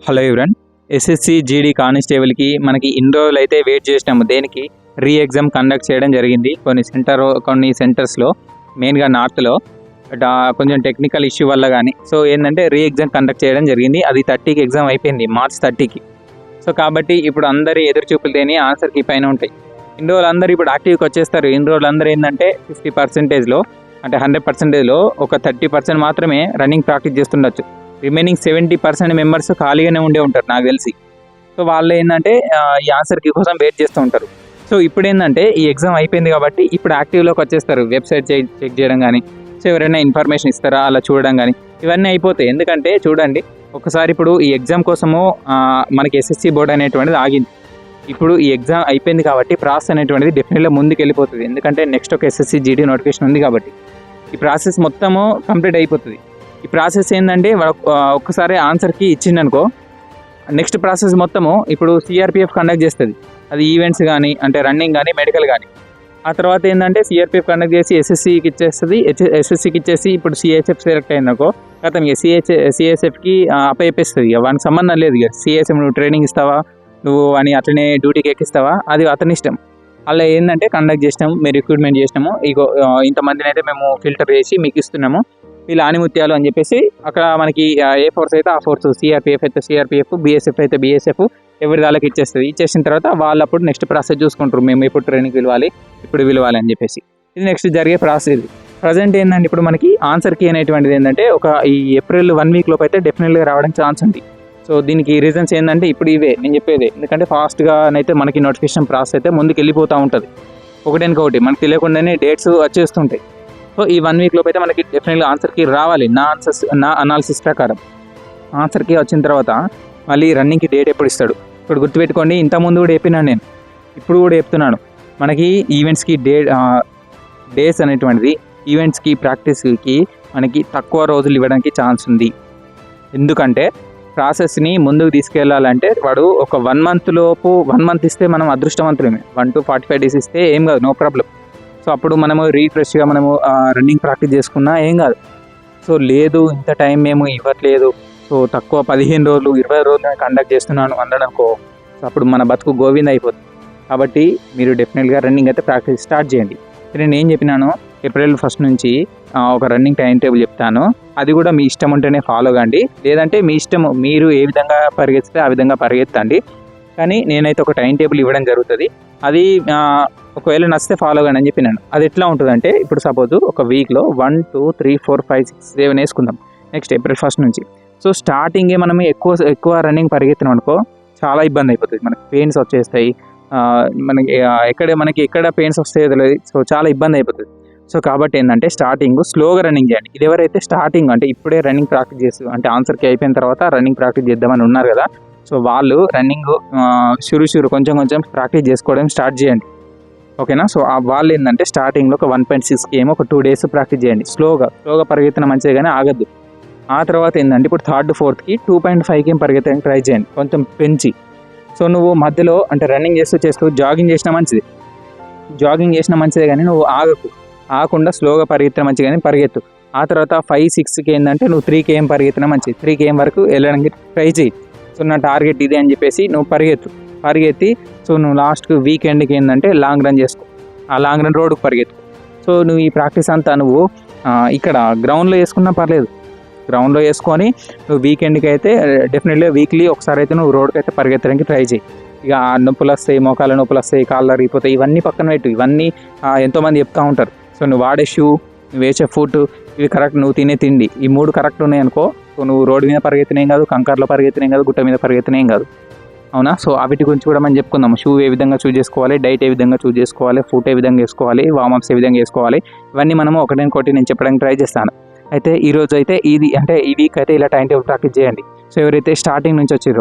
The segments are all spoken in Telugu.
Hello everyone. ఎస్ఎస్సి జీడీ కానిస్టేబుల్కి మనకి ఇన్ని రోజులు అయితే వెయిట్ చేసినాము. దేనికి రీ ఎగ్జామ్ కండక్ట్ చేయడం జరిగింది కొన్ని సెంటర్స్లో, మెయిన్గా నార్త్లో కొంచెం టెక్నికల్ ఇష్యూ వల్ల కానీ సో ఏంటంటే రీ ఎగ్జామ్ కండక్ట్ చేయడం జరిగింది. అది 30కి ఎగ్జామ్ అయిపోయింది, మార్చ్ 30కి. సో కాబట్టి ఇప్పుడు అందరి ఎదురు చూపులు తేని ఆన్సర్కి పైన ఉంటాయి. ఇన్ని రోజులు అందరూ ఇప్పుడు యాక్టివ్కి వచ్చేస్తారు. ఇన్ని రోజులు అందరూ ఏంటంటే 50%లో అంటే 100%లో ఒక 30% మాత్రమే రన్నింగ్ ప్రాక్టీస్ చేస్తుండొచ్చు. రిమైనింగ్ 70% మెంబర్స్ ఖాళీగానే ఉండే ఉంటారు నాకు తెలిసి. సో వాళ్ళు ఏంటంటే ఈ ఆన్సర్కి కోసం వెయిట్ చేస్తూ ఉంటారు. సో ఇప్పుడు ఏంటంటే ఈ ఎగ్జామ్ అయిపోయింది కాబట్టి ఇప్పుడు యాక్టివ్లోకి వచ్చేస్తారు. వెబ్సైట్ చెక్ చేయడం కానీ, సో ఎవరైనా ఇన్ఫర్మేషన్ ఇస్తారా అలా చూడడం కానీ ఇవన్నీ అయిపోతాయి. ఎందుకంటే చూడండి, ఒకసారి ఇప్పుడు ఈ ఎగ్జామ్ కోసము మనకి ఎస్ఎస్సి బోర్డు అనేటువంటిది ఆగింది. ఇప్పుడు ఈ ఎగ్జామ్ అయిపోయింది కాబట్టి ప్రాసెస్ అనేటువంటిది డెఫినెట్గా ముందుకు వెళ్ళిపోతుంది. ఎందుకంటే నెక్స్ట్ ఒక ఎస్ఎస్సి జీడీ నోటిఫికేషన్ ఉంది కాబట్టి ఈ ప్రాసెస్ మొత్తము కంప్లీట్ అయిపోతుంది. ఈ ప్రాసెస్ ఏంటంటే ఒక్కసారి ఆన్సర్కి ఇచ్చిందనుకో, నెక్స్ట్ ప్రాసెస్ మొత్తము ఇప్పుడు సిఆర్పిఎఫ్ కండక్ట్ చేస్తుంది. అది ఈవెంట్స్ కానీ, అంటే రన్నింగ్ కానీ, మెడికల్ కానీ. ఆ తర్వాత ఏంటంటే సిఆర్పిఎఫ్ కండక్ట్ చేసి ఎస్ఎస్సికి ఇచ్చేస్తుంది. ఎస్ఎస్సికి ఇచ్చేసి ఇప్పుడు సిహెచ్ఎఫ్ సెలెక్ట్ అయిందనుకో, గతం ఇక సిహెచ్ఎఫ్కి అప్పయిస్తుంది. వానికి సంబంధం లేదు. ఇక సిహెచ్ఎఫ్ నువ్వు ట్రైనింగ్ ఇస్తావా, నువ్వు అని అట్లనే డ్యూటీకి ఎక్కిస్తావా, అది అతని ఇష్టం. అలా ఏంటంటే కండక్ట్ చేసినాము, మీరు రిక్రూట్మెంట్ చేసినాము, ఇగో ఇంతమందిని అయితే మేము ఫిల్టర్ చేసి మీకు ఇస్తున్నాము, వీళ్ళు ఆనిముత్యాలు అని చెప్పేసి అక్కడ మనకి ఏ ఫోర్స్ అయితే ఆ ఫోర్స్, సిఆర్పిఎఫ్ అయితే సిఆర్పిఎఫ్, బీఎస్ఎఫ్ అయితే బీఎస్ఎఫ్ ఎవరి దానికి ఇచ్చేస్తుంది. ఇచ్చేసిన తర్వాత వాళ్ళప్పుడు నెక్స్ట్ ప్రాసెస్ చూసుకుంటారు. మేము ఇప్పుడు ట్రైనింగ్ పిలవాలి, ఇప్పుడు పిలవాలి అని చెప్పేసి. ఇది నెక్స్ట్ జరిగే ప్రాసెస్. ఇది ప్రజెంట్ ఏంటంటే ఇప్పుడు మనకి ఆన్సర్కి అనేటువంటిది ఏంటంటే ఒక ఈ ఏప్రిల్ 1 వీక్ లోపు అయితే డెఫినెట్గా రావడానికి ఛాన్స్ ఉంది. సో దీనికి రీజన్స్ ఏంటంటే ఇప్పుడు ఇవే నేను చెప్పేది. ఎందుకంటే ఫాస్ట్గా అయితే మనకి నోటిఫికేషన్ ప్రాసెస్ అయితే ముందుకు వెళ్ళిపోతూ ఉంటుంది. ఒకటి మనకు తెలియకుండానే డేట్స్ వచ్చేస్తుంటాయి. సో ఈ 1 వీక్ లోపు అయితే మనకి డెఫినెట్గా ఆన్సర్కి రావాలి. నా అనాలిసిస్ ప్రకారం ఆన్సర్కి వచ్చిన తర్వాత మళ్ళీ రన్నింగ్కి డేట్ ఎప్పుడు ఇస్తాడు. ఇప్పుడు గుర్తుపెట్టుకోండి, ఇంతకుముందు కూడా చెప్పినాను నేను, ఇప్పుడు కూడా చెప్తున్నాను. మనకి ఈవెంట్స్కి డేస్ అనేటువంటిది, ఈవెంట్స్కి ప్రాక్టీస్కి మనకి తక్కువ రోజులు ఇవ్వడానికి ఛాన్స్ ఉంది. ఎందుకంటే ప్రాసెస్ని ముందుకు తీసుకెళ్లాలంటే వాడు ఒక 1 మంత్ లోపు 1 మంత్ ఇస్తే మనం అదృష్టవంతులమే. 1 to 45 days ఇస్తే ఏం కాదు, నో ప్రాబ్లం. సో అప్పుడు మనము రీఫ్రెష్గా మనము రన్నింగ్ ప్రాక్టీస్ చేసుకున్నా ఏం కాదు. సో లేదు, ఇంత టైం మేము ఇవ్వట్లేదు, సో తక్కువ 15 రోజులు 20 రోజులు కండక్ట్ చేస్తున్నాను అన్నాడనుకో, సో అప్పుడు మన బతుకు గోవింద అయిపోతుంది. కాబట్టి మీరు డెఫినెట్గా రన్నింగ్ అయితే ప్రాక్టీస్ స్టార్ట్ చేయండి. నేను ఏం చెప్పినాను, ఏప్రిల్ 1 నుంచి ఒక రన్నింగ్ టైం టేబుల్ చెప్తాను. అది కూడా మీ ఇష్టం ఉంటేనే ఫాలో కండి, లేదంటే మీ ఇష్టము, మీరు ఏ విధంగా పరిగెత్తితే ఆ విధంగా పరిగెత్తండి. కానీ నేనైతే ఒక టైం టేబుల్ ఇవ్వడం జరుగుతుంది. అది ఒకవేళ నచ్చితే ఫాలో కండి అని చెప్పినాను. అది ఎట్లా ఉంటుందంటే, ఇప్పుడు సపోజ్ ఒక వీక్లో 1 2 3 4 5 6 7 వేసుకుందాం నెక్స్ట్ ఏప్రిల్ 1 నుంచి. సో స్టార్టింగే మనం ఎక్కువ రన్నింగ్ పరిగెత్తినాం అనుకో, చాలా ఇబ్బంది అయిపోతుంది. మనకి పెయిన్స్ వచ్చేస్తాయి, మనకి ఎక్కడ పెయిన్స్ వస్తాయో తెలియదు. సో చాలా ఇబ్బంది అయిపోతుంది. సో కాబట్టి ఏంటంటే స్టార్టింగ్ స్లోగా రన్నింగ్ చేయండి. ఇది ఎవరైతే స్టార్టింగ్ అంటే ఇప్పుడే రన్నింగ్ ప్రాక్టీస్ చేస్తూ, అంటే ఆన్సర్కి అయిపోయిన తర్వాత రన్నింగ్ ప్రాక్టీస్ చేద్దామని ఉన్నారు కదా, సో వాళ్ళు రన్నింగ్ షురు కొంచెం ప్రాక్టీస్ చేసుకోవడం స్టార్ట్ చేయండి. ఓకేనా. సో వాళ్ళు ఏంటంటే స్టార్టింగ్లో ఒక 1.6 km ఒక 2 days ప్రాక్టీస్ చేయండి. స్లోగా పరిగెత్తిన మంచిదే కానీ ఆగద్దు. ఆ తర్వాత ఏంటంటే ఇప్పుడు 3rd 4thకి 2.5 km పరిగెత్తడానికి ట్రై చేయండి, కొంచెం పెంచి. సో నువ్వు మధ్యలో అంటే రన్నింగ్ చేస్తూ జాగింగ్ చేసినా మంచిదే కానీ నువ్వు ఆగకుండా స్లోగా పరిగెత్తిన మంచిది కానీ పరిగెత్తు. ఆ తర్వాత 5 6కి ఏంటంటే నువ్వు 3 km పరిగెత్తిన మంచిది. 3 km వరకు వెళ్ళడానికి ట్రై చేయి. సో నా టార్గెట్ ఇది అని చెప్పేసి నువ్వు పరిగెత్తి సో నువ్వు లాస్ట్ వీకెండ్కి ఏంటంటే లాంగ్ రన్ చేసుకో. ఆ లాంగ్ రన్ రోడ్డుకు పరిగెత్తు. సో నువ్వు ఈ ప్రాక్టీస్ అంతా నువ్వు ఇక్కడ గ్రౌండ్లో వేసుకున్నా పర్లేదు, గ్రౌండ్లో వేసుకొని నువ్వు వీకెండ్కి అయితే డెఫినెట్లీ వీక్లీ ఒకసారి అయితే నువ్వు రోడ్కి అయితే పరిగెత్తడానికి ట్రై చేయి. ఇక నొప్పులు వస్తాయి, మోకాళ్ళ నొప్పులు వస్తాయి, కాళ్ళు అరిగిపోతాయి, ఇవన్నీ పక్కన పెట్టు. ఇవన్నీ ఎంతోమంది చెప్తూ ఉంటారు. సో నువ్వు వాడే షూ, నువ్వు వేసే ఫుడ్, ఇవి కరెక్ట్, నువ్వు తినే తిండి, ఈ 3 కరెక్ట్ ఉన్నాయనుకో, సో నువ్వు రోడ్డు మీద పరిగెత్తినేం కాదు, కంకర్లో పరిగెత్తినేం కాదు, గుట్ట మీద పరిగెత్తినేం కాదు. అవునా. సో వీటి గురించి కూడా మనం చెప్పుకుందాం. షూ ఏ విధంగా చూస్ చేసుకోవాలి, డైట్ ఏ విధంగా చూస్ చేసుకోవాలి, ఫుడ్ ఏ విధంగా వేసుకోవాలి, వార్మప్స్ ఏ విధంగా వేసుకోవాలి, ఇవన్నీ మనము ఒకటి నేను చెప్పడానికి ట్రై చేస్తాను. అయితే ఈరోజు అయితే ఈ వీక్ అయితే ఇలా టైం టేబుల్ ప్రాక్టీస్ చేయండి. సో ఎవరైతే స్టార్టింగ్ నుంచి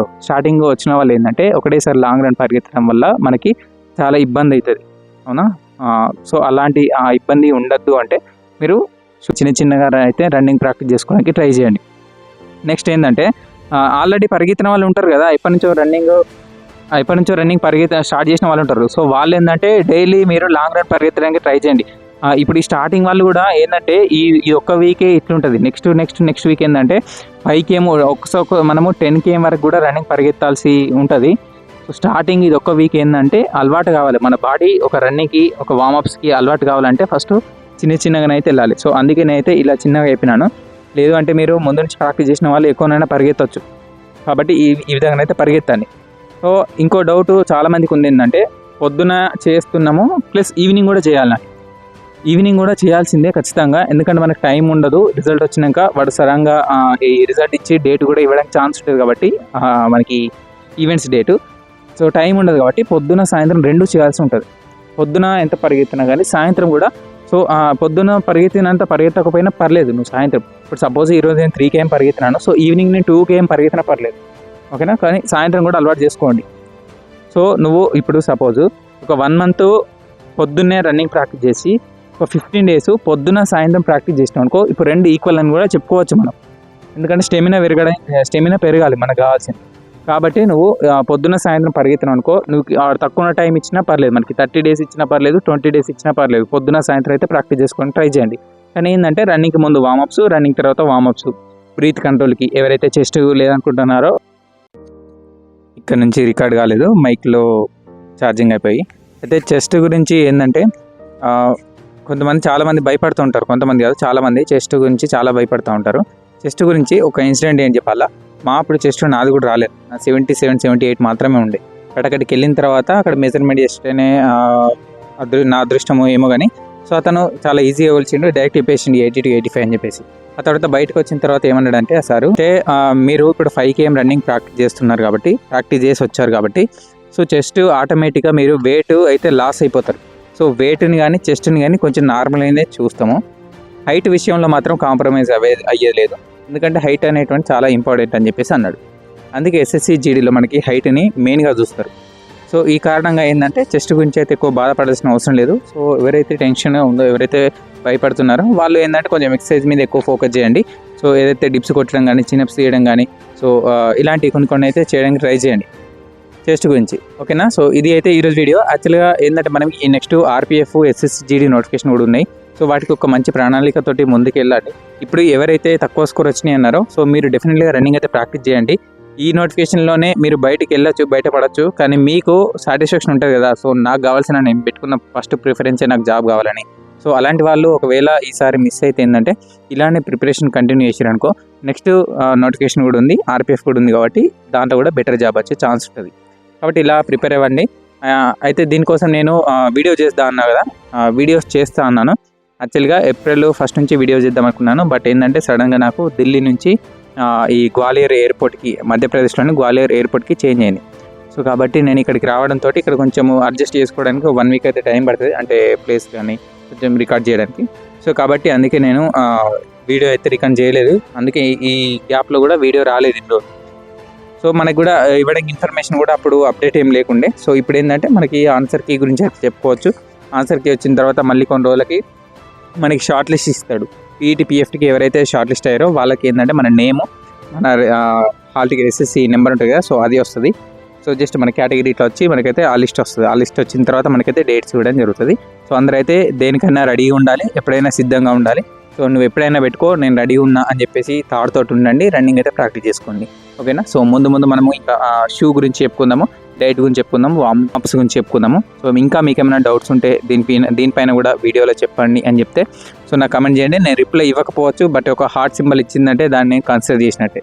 స్టార్టింగ్ వచ్చిన వాళ్ళు ఏంటంటే ఒకటేసారి లాంగ్ రన్ పరిగెత్తడం వల్ల మనకి చాలా ఇబ్బంది అవుతుంది. అవునా. సో అలాంటి ఇబ్బంది ఉండద్దు అంటే మీరు చిన్నగా అయితే రన్నింగ్ ప్రాక్టీస్ చేసుకోవడానికి ట్రై చేయండి. నెక్స్ట్ ఏంటంటే ఆల్రెడీ పరిగెత్తిన వాళ్ళు ఉంటారు కదా, ఎప్పటి నుంచో రన్నింగ్ స్టార్ట్ చేసిన వాళ్ళు ఉంటారు. సో వాళ్ళు ఏంటంటే డైలీ మీరు లాంగ్ రన్ పరిగెత్తడానికి ట్రై చేయండి. ఇప్పుడు ఈ స్టార్టింగ్ వాళ్ళు కూడా ఏంటంటే ఈ ఒక్క వీకే ఇట్లుంటుంది. నెక్స్ట్ వీక్ ఏంటంటే 5 మనము 10 km వరకు కూడా రన్నింగ్ పరిగెత్తాల్సి ఉంటుంది. సో స్టార్టింగ్ ఇది ఒక్క వీక్ ఏంటంటే అలవాటు కావాలి, మన బాడీ ఒక రన్నింగ్కి ఒక వార్మప్స్కి అలవాటు కావాలంటే ఫస్ట్ చిన్నగానైతే వెళ్ళాలి. సో అందుకే నేనైతే ఇలా చిన్నగా చెప్పినాను. లేదు అంటే మీరు ముందు నుంచి ప్రాక్టీస్ చేసిన వాళ్ళు ఎక్కువనైనా పరిగెత్తవచ్చు. కాబట్టి ఈ విధంగా అయితే పరిగెత్తండి. సో ఇంకో డౌట్ చాలామందికి ఉంది ఏంటంటే పొద్దున చేస్తున్నాము ప్లస్ ఈవినింగ్ కూడా చేయాలి. ఈవినింగ్ కూడా చేయాల్సిందే ఖచ్చితంగా, ఎందుకంటే మనకు టైం ఉండదు. రిజల్ట్ వచ్చినాక వాడు సడన్గా ఈ రిజల్ట్ ఇచ్చి డేట్ కూడా ఇవ్వడానికి ఛాన్స్ ఉంటుంది కాబట్టి మనకి ఈవెంట్స్ డేటు. సో టైం ఉండదు కాబట్టి పొద్దున సాయంత్రం 2 చేయాల్సి ఉంటుంది. పొద్దున ఎంత పరిగెత్తినా కానీ సాయంత్రం కూడా. సో పొద్దున పరిగెత్తినంత పరిగెత్తకపోయినా పర్లేదు, నువ్వు సాయంత్రం ఇప్పుడు సపోజ్ ఈరోజు నేను 3 km పరిగెత్తినాను, సో ఈవినింగ్ నేను 2 km పరిగెత్తినా పర్లేదు, ఓకేనా. కానీ సాయంత్రం కూడా అలవాటు చేసుకోండి. సో నువ్వు ఇప్పుడు సపోజ్ ఒక 1 month పొద్దున్నే రన్నింగ్ ప్రాక్టీస్ చేసి ఒక 15 days పొద్దున సాయంత్రం ప్రాక్టీస్ చేసినాం అనుకో, ఇప్పుడు 2 ఈక్వల్ అని కూడా చెప్పుకోవచ్చు మనం. ఎందుకంటే స్టెమినా పెరగాలి మనకు కావాల్సింది. కాబట్టి నువ్వు పొద్దున్న సాయంత్రం పరిగెత్తినావు అనుకో, నువ్వు తక్కువ టైం ఇచ్చినా పర్లేదు, మనకి 30 days ఇచ్చినా పర్లేదు, 20 days ఇచ్చినా పర్లేదు, పొద్దున సాయంత్రం అయితే ప్రాక్టీస్ చేసుకొని ట్రై చేయండి. కానీ ఏంటంటే రన్నింగ్కి ముందు వార్మప్స్, రన్నింగ్ తర్వాత వార్మప్స్, బ్రీత్ కంట్రోల్కి ఎవరైతే చెస్ట్ లేదనుకుంటున్నారో. ఇక్కడ నుంచి రికార్డ్ కాలేదు, మైక్లో ఛార్జింగ్ అయిపోయి. అయితే చెస్ట్ గురించి ఏంటంటే చాలామంది భయపడుతూ ఉంటారు, కొంతమంది కాదు చాలామంది చెస్ట్ గురించి చాలా భయపడుతూ ఉంటారు. చెస్ట్ గురించి ఒక ఇన్సిడెంట్ ఏం చెప్పాలా, అప్పుడు చెస్ట్ నాది కూడా రాలేదు, 77, 78 మాత్రమే ఉండే. అక్కడికి వెళ్ళిన తర్వాత అక్కడ మెజర్మెంట్ చేస్తేనే నా అదృష్టమో ఏమో కానీ, సో అతను చాలా ఈజీగా కొలిచిండు, డైరెక్ట్ చెప్పేసిండు 80 to 85 అని చెప్పేసి. ఆ తర్వాత బయటకు వచ్చిన తర్వాత ఏమన్నాడంటే సారు, అంటే మీరు ఇప్పుడు 5 km రన్నింగ్ ప్రాక్టీస్ చేస్తున్నారు కాబట్టి, ప్రాక్టీస్ చేసి వచ్చారు కాబట్టి, సో చెస్ట్ ఆటోమేటిక్గా మీరు వెయిట్ అయితే లాస్ అయిపోతారు. సో వెయిట్ని కానీ చెస్ట్ని కానీ కొంచెం నార్మల్గానే చూస్తాము. హైట్ విషయంలో మాత్రం కాంప్రమైజ్ అయ్యేది లేదు, ఎందుకంటే హైట్ అనేటువంటి చాలా ఇంపార్టెంట్ అని చెప్పేసి అన్నాడు. అందుకే SSC GDలో మనకి హైట్ని మెయిన్గా చూస్తారు. సో ఈ కారణంగా ఏంటంటే చెస్ట్ గురించి అయితే ఎక్కువ బాధపడాల్సిన అవసరం లేదు. సో ఎవరైతే టెన్షన్గా ఉందో, ఎవరైతే భయపడుతున్నారో వాళ్ళు ఏంటంటే కొంచెం ఎక్సర్సైజ్ మీద ఎక్కువ ఫోకస్ చేయండి. సో ఏదైతే డిప్స్ కొట్టడం కానీ, చిన్నప్స్ చేయడం కానీ, సో ఇలాంటివి కొన్ని అయితే చేయడానికి ట్రై చేయండి చెస్ట్ గురించి, ఓకేనా. సో ఇది అయితే ఈరోజు వీడియో. యాక్చువల్గా ఏంటంటే మనం ఈ next RPF SSC GD notification కూడా ఉన్నాయి. సో వాటికి ఒక మంచి ప్రణాళికతోటి ముందుకు వెళ్ళాలి. ఇప్పుడు ఎవరైతే తక్కువ స్కోర్ వచ్చినాయి అన్నారో, సో మీరు డెఫినెట్గా రన్నింగ్ అయితే ప్రాక్టీస్ చేయండి. ఈ నోటిఫికేషన్లోనే మీరు బయటికి వెళ్ళచ్చు, బయటపడచ్చు, కానీ మీకు సాటిస్ఫాక్షన్ ఉంటుంది కదా. సో నాకు కావాల్సిన, నేను పెట్టుకున్న ఫస్ట్ ప్రిఫరెన్సే నాకు జాబ్ కావాలని. సో అలాంటి వాళ్ళు ఒకవేళ ఈసారి మిస్ అయితే ఏంటంటే ఇలానే ప్రిపరేషన్ కంటిన్యూ చేసారనుకో, నెక్స్ట్ నోటిఫికేషన్ కూడా ఉంది, RPF కూడా ఉంది కాబట్టి దాంట్లో కూడా బెటర్ జాబ్ వచ్చే ఛాన్స్ ఉంటుంది. కాబట్టి ఇలా ప్రిపేర్ అవ్వండి. అయితే దీనికోసం నేను వీడియో చేస్తా అన్నా కదా, వీడియోస్ చేస్తా అన్నాను. యాక్చువల్గా April 1st నుంచి వీడియో చేద్దాం అనుకున్నాను, బట్ ఏంటంటే సడన్గా నాకు ఢిల్లీ నుంచి ఈ గ్వాలియర్ ఎయిర్పోర్ట్కి, మధ్యప్రదేశ్లోని గ్వాలియర్ ఎయిర్పోర్ట్కి చేంజ్ అయింది. సో కాబట్టి నేను ఇక్కడికి రావడంతో ఇక్కడ కొంచెం అడ్జస్ట్ చేసుకోవడానికి 1 week అయితే టైం పడుతుంది, అంటే ప్లేస్ కానీ కొంచెం రికార్డ్ చేయడానికి. సో కాబట్టి అందుకే నేను వీడియో అయితే రికార్డ్ చేయలేదు, అందుకే ఈ గ్యాప్లో కూడా వీడియో రాలేదు ఇందులో. సో మనకు కూడా ఇవ్వడానికి ఇన్ఫర్మేషన్ కూడా అప్పుడు అప్డేట్ ఏం లేకుండే. సో ఇప్పుడు ఏంటంటే మనకి ఆన్సర్ కీ గురించి అయితే చెప్పుకోవచ్చు. ఆన్సర్ కీ వచ్చిన తర్వాత మళ్ళీ కొన్ని రోజులకి మనకి షార్ట్ లిస్ట్ ఇస్తాడు. PET PFTకి ఎవరైతే షార్ట్ లిస్ట్ అయ్యారో వాళ్ళకి ఏంటంటే మన నేము, మన హాల్ టికెట్ SSC నెంబర్ ఉంటుంది కదా, సో అది వస్తుంది. సో జస్ట్ మన కేటగిరీ ఇట్లా వచ్చి మనకైతే ఆ లిస్ట్ వస్తుంది. ఆ లిస్ట్ వచ్చిన తర్వాత మనకైతే డేట్స్ ఇవ్వడం జరుగుతుంది. సో అందరూ అయితే దేనికైనా రెడీగా ఉండాలి, ఎప్పుడైనా సిద్ధంగా ఉండాలి. సో నువ్వు ఎప్పుడైనా పెట్టుకో, నేను రెడీ ఉన్నా అని చెప్పేసి థాట్తోటి ఉండండి, రన్నింగ్ అయితే ప్రాక్టీస్ చేసుకోండి, ఓకేనా. సో ముందు మనము ఇంకా షూ గురించి చెప్పుకుందాము, డైట్ గురించి చెప్పుకుందాము, వార్మప్స్ గురించి చెప్పుకుందాము. సో ఇంకా మీకు ఏమైనా డౌట్స్ ఉంటే దీనిపైన కూడా వీడియోలో చెప్పండి అని చెప్తే సో నాకు కమెంట్ చేయండి. నేను రిప్లై ఇవ్వకపోవచ్చు, బట్ ఒక హార్ట్ సింబల్ ఇచ్చిందంటే దాన్ని కన్సిడర్ చేసినట్టే.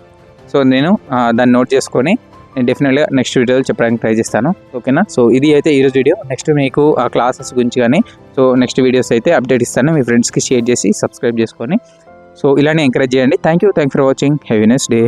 సో నేను దాన్ని నోట్ చేసుకొని నేను డెఫినెట్గా నెక్స్ట్ వీడియోలో చెప్పడానికి ట్రై చేస్తాను, ఓకేనా. సో ఇది అయితే ఈరోజు వీడియో. నెక్స్ట్ మీకు ఆ క్లాసెస్ గురించి కానీ సో నెక్స్ట్ వీడియోస్ అయితే అప్డేట్ ఇస్తాను. మీ ఫ్రెండ్స్కి షేర్ చేసి సబ్స్క్రైబ్ చేసుకొని సో ఇలానే ఎంకరేజ్ చేయండి. Thank you for watching. Have a nice day.